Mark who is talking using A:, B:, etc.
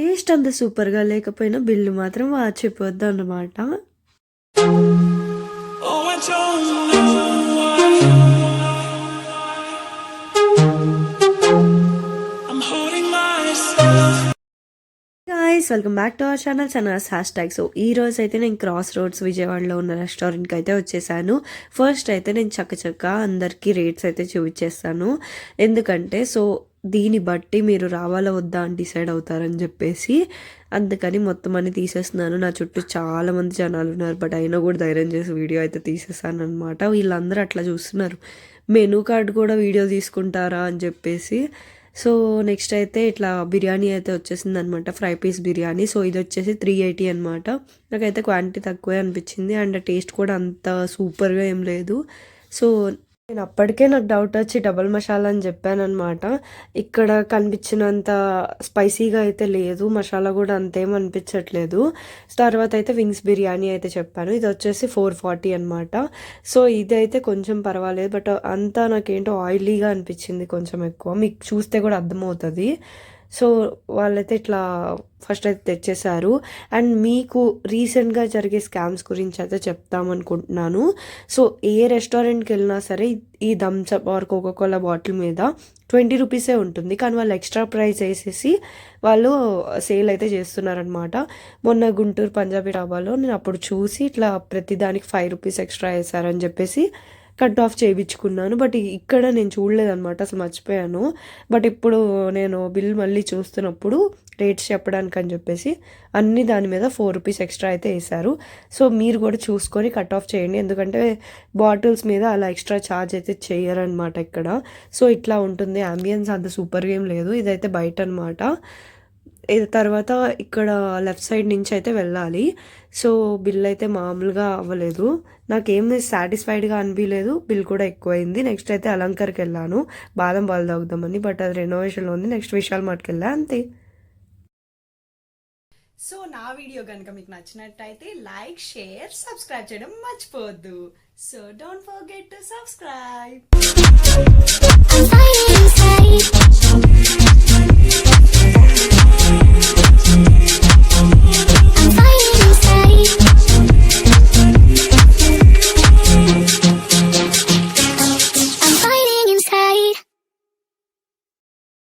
A: Taste అంత సూపర్గా లేకపోయినా బిల్లు మాత్రం వాచిపోద్ది అన్నమాట. Guys welcome back to our channel Sanas hash tag. So ఈ రోజు అయితే నేను క్రాస్ రోడ్స్ విజయవాడలో ఉన్న రెస్టారెంట్కి అయితే వచ్చేసాను. ఫస్ట్ అయితే నేను చక్క అందరికీ రేట్స్ అయితే చూపించేస్తాను, ఎందుకంటే సో దీన్ని బట్టి మీరు రావాలా వద్దా అని డిసైడ్ అవుతారని చెప్పేసి అందుకని మొత్తం అన్ని తీసేస్తున్నాను. నా చుట్టూ చాలా మంది జనాలు ఉన్నారు, బట్ అయినా కూడా ధైర్యం చేసి వీడియో అయితే తీసేసాను అనమాట. వీళ్ళందరూ అట్లా చూస్తున్నారు, మెనూ కార్డ్ కూడా వీడియో తీసుకుంటారా అని చెప్పేసి. సో నెక్స్ట్ అయితే ఇట్లా బిర్యానీ అయితే వచ్చేసింది అనమాట, ఫ్రై పీస్ బిర్యానీ. సో ఇది వచ్చేసి 380 అనమాట. నాకైతే క్వాంటిటీ తక్కువే అనిపించింది అండ్ టేస్ట్ కూడా అంత సూపర్గా ఏం లేదు. సో నేను అప్పటికే నాకు డౌట్ వచ్చి డబల్ మసాలా అని చెప్పాను అనమాట. ఇక్కడ కనిపించినంత స్పైసీగా అయితే లేదు, మసాలా కూడా అంతేం అనిపించట్లేదు. తర్వాత అయితే వింగ్స్ బిర్యానీ అయితే చెప్పాను, ఇది వచ్చేసి 440 అనమాట. సో ఇది అయితే కొంచెం పర్వాలేదు, బట్ అంతా నాకేంటో ఆయిలీగా అనిపించింది కొంచెం ఎక్కువ, మీకు చూస్తే కూడా అర్థమవుతుంది. సో వాళ్ళైతే ఇట్లా ఫస్ట్ అయితే తెచ్చేశారు. అండ్ మీకు రీసెంట్గా జరిగే స్కామ్స్ గురించి అయితే చెప్తామనుకుంటున్నాను. సో ఏ రెస్టారెంట్కి వెళ్ళినా సరే ఈ థమ్స్అప్ ఆర్ కోకోకోలా బాటిల్ మీద 20 రూపీసే ఉంటుంది, కానీ వాళ్ళు ఎక్స్ట్రా ప్రైస్ వేసేసి వాళ్ళు సేల్ అయితే చేస్తున్నారనమాట. మొన్న గుంటూరు పంజాబీ డాబాలో నేను అప్పుడు చూసి ఇట్లా ప్రతిదానికి 5 రూపీస్ ఎక్స్ట్రా వేసారని చెప్పేసి కట్ ఆఫ్ చేయించుకున్నాను. బట్ ఇక్కడ నేను చూడలేదన్నమాట, అసలు మర్చిపోయాను. బట్ ఇప్పుడు నేను బిల్ మళ్ళీ చూస్తున్నప్పుడు రేట్స్ చెప్పడానికి అని చెప్పేసి అన్ని దాని మీద 4 రూపీస్ ఎక్స్ట్రా అయితే వేశారు. సో మీరు కూడా చూసుకొని కట్ ఆఫ్ చేయండి, ఎందుకంటే బాటిల్స్ మీద అలా ఎక్స్ట్రా ఛార్జ్ అయితే చేయరనమాట ఇక్కడ. సో ఇట్లా ఉంటుంది, అంబియన్స్ అంత సూపర్గా ఏం లేదు. ఇదైతే బయట అనమాట. ఇది తర్వాత ఇక్కడ లెఫ్ట్ సైడ్ నుంచి అయితే వెళ్ళాలి. సో బిల్ అయితే మామూలుగా అవ్వలేదు, నాకేం సాటిస్ఫైడ్గా అనిపించలేదు, బిల్ కూడా ఎక్కువైంది. నెక్స్ట్ అయితే అలంకర్కి వెళ్ళాను బాదం పాలు తాగుదామని, బట్ అది రెనోవేషన్లో ఉంది. నెక్స్ట్ విశాల్ మార్ట్కి వెళ్ళా, అంతే.
B: సో నా వీడియో కనుక మీకు నచ్చినట్టయితే లైక్, షేర్, సబ్స్క్రైబ్ చేయడం మర్చిపోవద్దు. So don't forget to subscribe.